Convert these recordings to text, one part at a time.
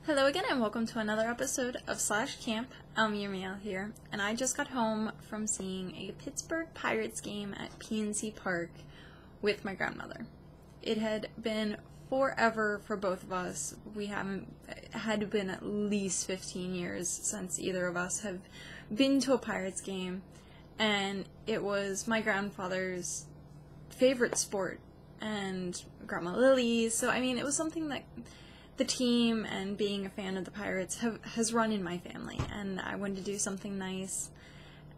Hello again and welcome to another episode of Slash Camp. Yamiel here, and I just got home from seeing a Pittsburgh Pirates game at PNC Park with my grandmother. It had been forever for both of us. It had been at least 15 years since either of us have been to a Pirates game, and it was my grandfather's favorite sport and Grandma Lily's, so I mean it was something that the team and being a fan of the Pirates has run in my family, and I wanted to do something nice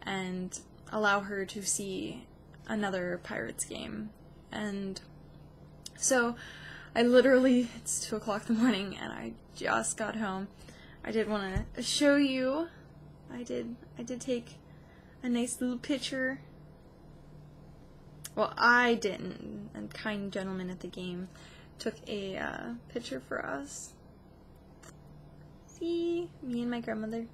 and allow her to see another Pirates game. And so it's 2 o'clock in the morning and I just got home. I did want to show you, I did take a nice little picture. Well, I didn't, a kind gentleman at the game took a picture for us. See? Me and my grandmother.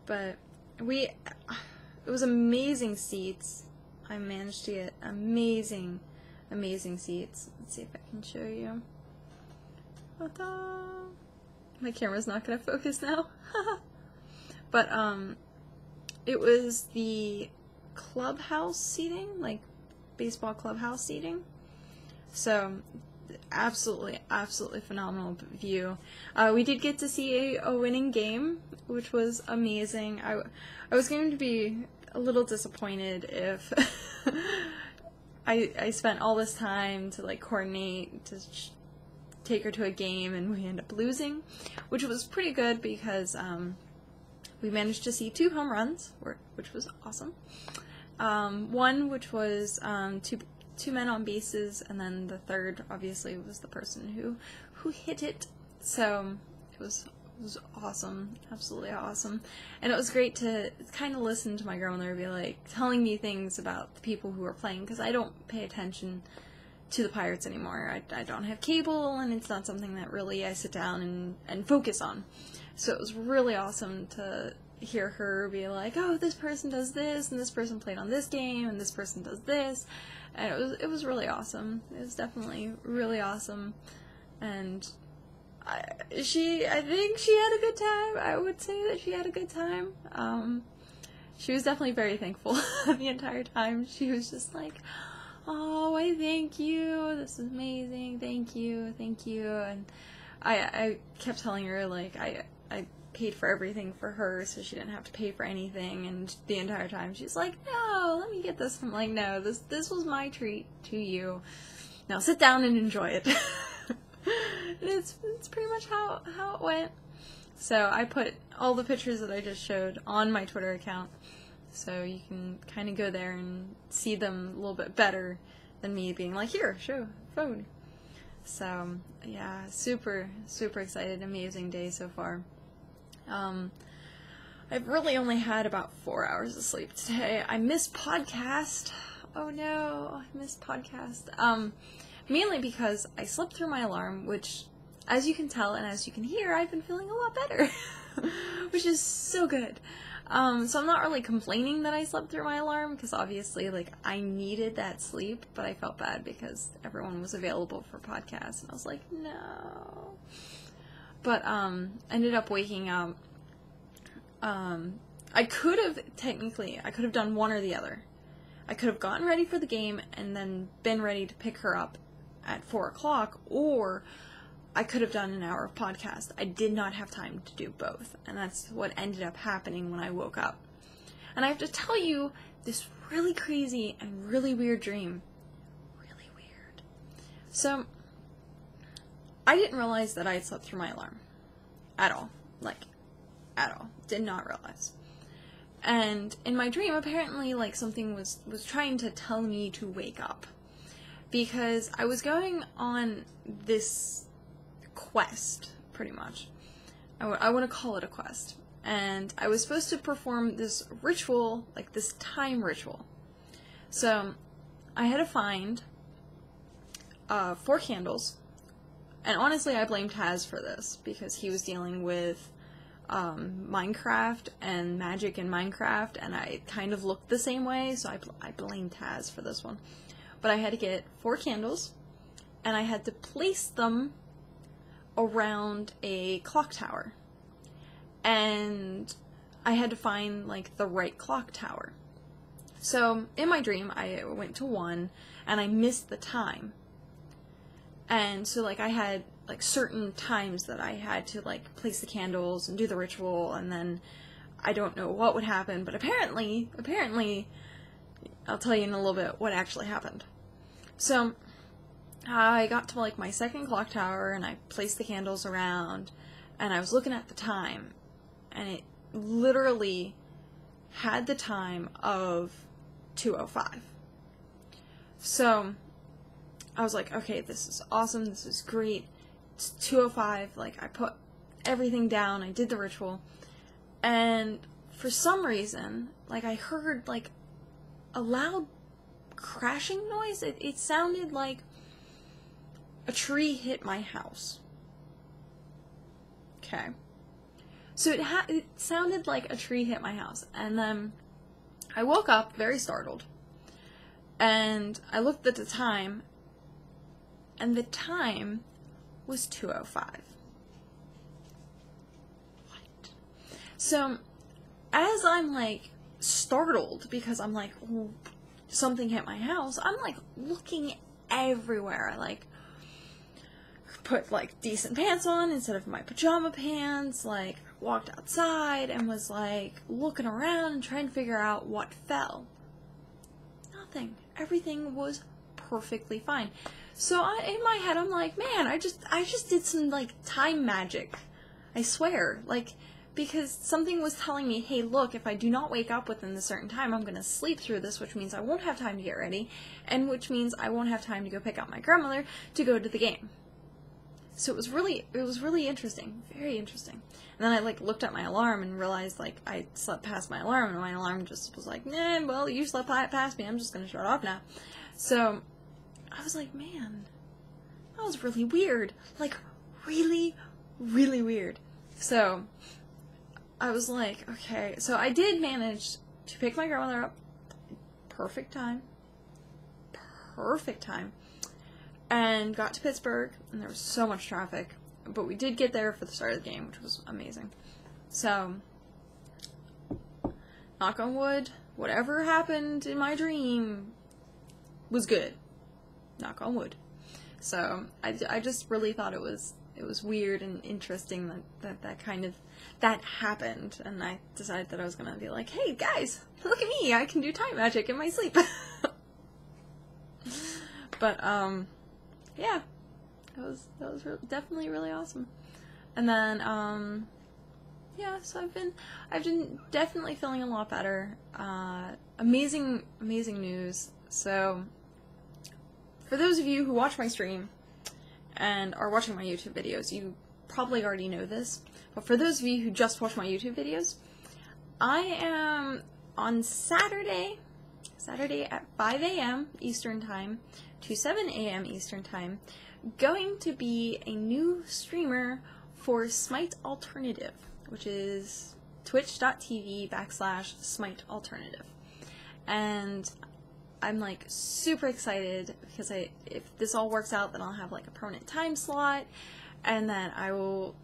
But it was amazing seats. I managed to get amazing seats. Let's see if I can show you. Ta-da! My camera's not gonna focus now. But, it was the clubhouse seating, like baseball clubhouse seating. So, absolutely phenomenal view. We did get to see a winning game, which was amazing. I was going to be a little disappointed if I spent all this time to coordinate to take her to a game and we end up losing, which was pretty good because we managed to see 2 home runs, which was awesome. One which was two men on bases, and then the third obviously was the person who hit it. So it was awesome, absolutely awesome. And it was great to kind of listen to my grandmother be telling me things about the people who were playing, because I don't pay attention to the Pirates anymore. I don't have cable, and it's not something that really I sit down and focus on. So it was really awesome to hear her be like, oh, this person does this, and this person played on this game, and this person does this. And it was really awesome. It was definitely really awesome. And I think she had a good time. I would say that she had a good time. She was definitely very thankful the entire time. She was just like, oh, I thank you. This is amazing. Thank you. And I kept telling her, I paid for everything for her so she didn't have to pay for anything, and the entire time she's like, no, let me get this. I'm like, no, this was my treat to you. Now sit down and enjoy it. It's pretty much how it went. So I put all the pictures that I just showed on my Twitter account, so you can kind of go there and see them a little bit better than me being like, here, show phone. So yeah, super excited. Amazing day so far. I've really only had about 4 hours of sleep today. I missed podcast. Oh no, I missed podcast. Mainly because I slept through my alarm, which, as you can tell and as you can hear, I've been feeling a lot better, which is so good. So I'm not really complaining that I slept through my alarm, because obviously, I needed that sleep, but I felt bad because everyone was available for podcasts, and I was like, no. But, ended up waking up. I could have done one or the other. I could have gotten ready for the game and then been ready to pick her up at 4 o'clock, or I could have done an hour of podcast. I did not have time to do both, and that's what ended up happening when I woke up. And I have to tell you this really crazy and really weird dream. Really weird. So, I didn't realize that I had slept through my alarm. At all. At all. Did not realize. And in my dream, apparently, something was trying to tell me to wake up. Because I was going on this quest, pretty much. I want to call it a quest. And I was supposed to perform this ritual, this time ritual. So, I had to find 4 candles. And honestly, I blame Taz for this, because he was dealing with Minecraft and magic in Minecraft, and I kind of looked the same way, so I blame Taz for this one. But I had to get 4 candles, and I had to place them around a clock tower. And I had to find, like, the right clock tower. So, in my dream, I went to one, and I missed the time. And so, like, I had, like, certain times that I had to, like, place the candles and do the ritual, and then I don't know what would happen, but apparently, I'll tell you in a little bit what actually happened. So, I got to, like, my second clock tower, and I placed the candles around, and I was looking at the time, and it literally had the time of 2:05. So, I was like, okay, this is awesome, this is great, it's 2:05, like, I put everything down, I did the ritual, and for some reason, like, I heard, like, a loud crashing noise. It sounded like a tree hit my house. Okay. So it sounded like a tree hit my house, and then I woke up very startled, and I looked at the time, and the time was 2:05. What? So, as I'm, like, startled, because I'm like, oh, something hit my house, I'm, like, looking everywhere. I, like, put, like, decent pants on instead of my pajama pants, like, walked outside and was, like, looking around and trying to figure out what fell. Nothing. Everything was perfectly fine. So in my head, I'm like, man, I just did some, like, time magic. I swear. Like, because something was telling me, hey, look, if I do not wake up within a certain time, I'm going to sleep through this, which means I won't have time to get ready, and which means I won't have time to go pick up my grandmother to go to the game. So it was really interesting, very interesting. And then I, like, looked at my alarm and realized, like, I slept past my alarm, and my alarm just was like, nah, well, you slept past me, I'm just going to shut off now. So I was like, man, that was really weird. Like, really, really weird. So I was like, okay. So I did manage to pick my grandmother up. Perfect time. Perfect time. And got to Pittsburgh, and there was so much traffic. But we did get there for the start of the game, which was amazing. So, knock on wood, whatever happened in my dream was good. Knock on wood. So, I just really thought it was weird and interesting that happened, and I decided that I was gonna be like, hey guys, look at me, I can do time magic in my sleep. But yeah, that was definitely really awesome. And then yeah, so I've been definitely feeling a lot better. Amazing news. So for those of you who watch my stream and are watching my YouTube videos, you probably already know this, but for those of you who just watch my YouTube videos, I am on Saturday at 5 a.m. Eastern Time to 7 a.m. Eastern Time, going to be a new streamer for Smite Alternative, which is twitch.tv/Smite Alternative. And I'm, like, super excited because if this all works out, then I'll have, like, a permanent time slot, and then I will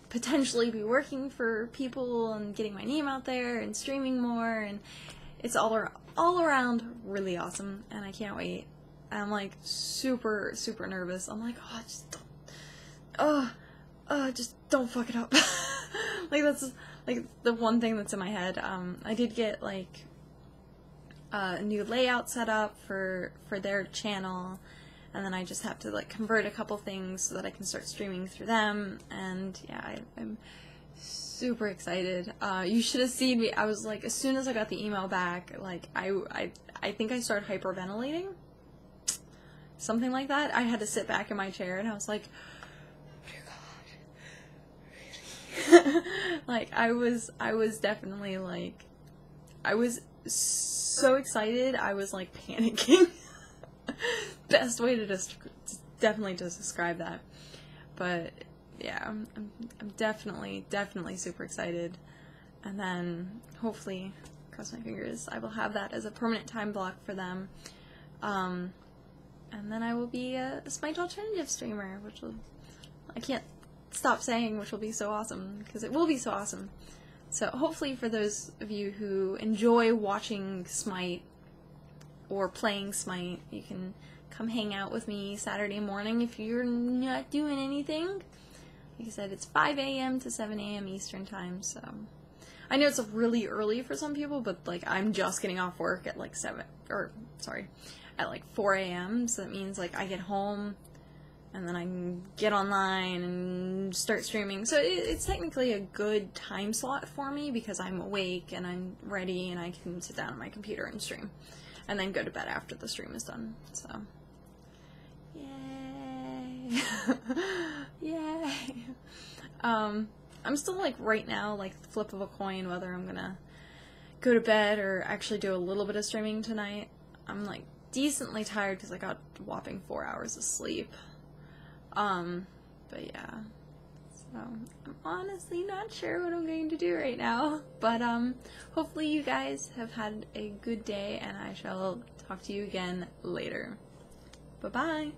potentially be working for people and getting my name out there and streaming more, and it's all around really awesome, and I can't wait. I'm, like, super nervous. I'm like, just don't fuck it up. Like, that's, like, the one thing that's in my head. I did get, like, a new layout set up for their channel, and then I just have to, like, convert a couple things so that I can start streaming through them, and yeah, I'm super excited. You should have seen me. I was, like, as soon as I got the email back, like, I think I started hyperventilating, something like that. I had to sit back in my chair, and I was like, oh my god, really? Like, I was definitely, like, I was so excited, I was, like, panicking. Best way to definitely just describe that. But yeah, I'm definitely super excited. And then hopefully, cross my fingers, I will have that as a permanent time block for them. And then I will be a Smite Alternative streamer, which will, I can't stop saying, which will be so awesome, because it will be so awesome. So hopefully for those of you who enjoy watching Smite or playing Smite, you can come hang out with me Saturday morning if you're not doing anything. Like I said, it's 5 a.m. to 7 a.m. Eastern time, so I know it's really early for some people, but like I'm just getting off work at like 4 a.m. So that means like I get home and then I can get online and start streaming. So it's technically a good time slot for me because I'm awake and I'm ready and I can sit down on my computer and stream. And then go to bed after the stream is done. So, yay! Yay! I'm still like right now, like the flip of a coin, whether I'm gonna go to bed or actually do a little bit of streaming tonight. I'm like decently tired because I got a whopping 4 hours of sleep. But yeah, so I'm honestly not sure what I'm going to do right now, but hopefully you guys have had a good day and I shall talk to you again later. Bye-bye!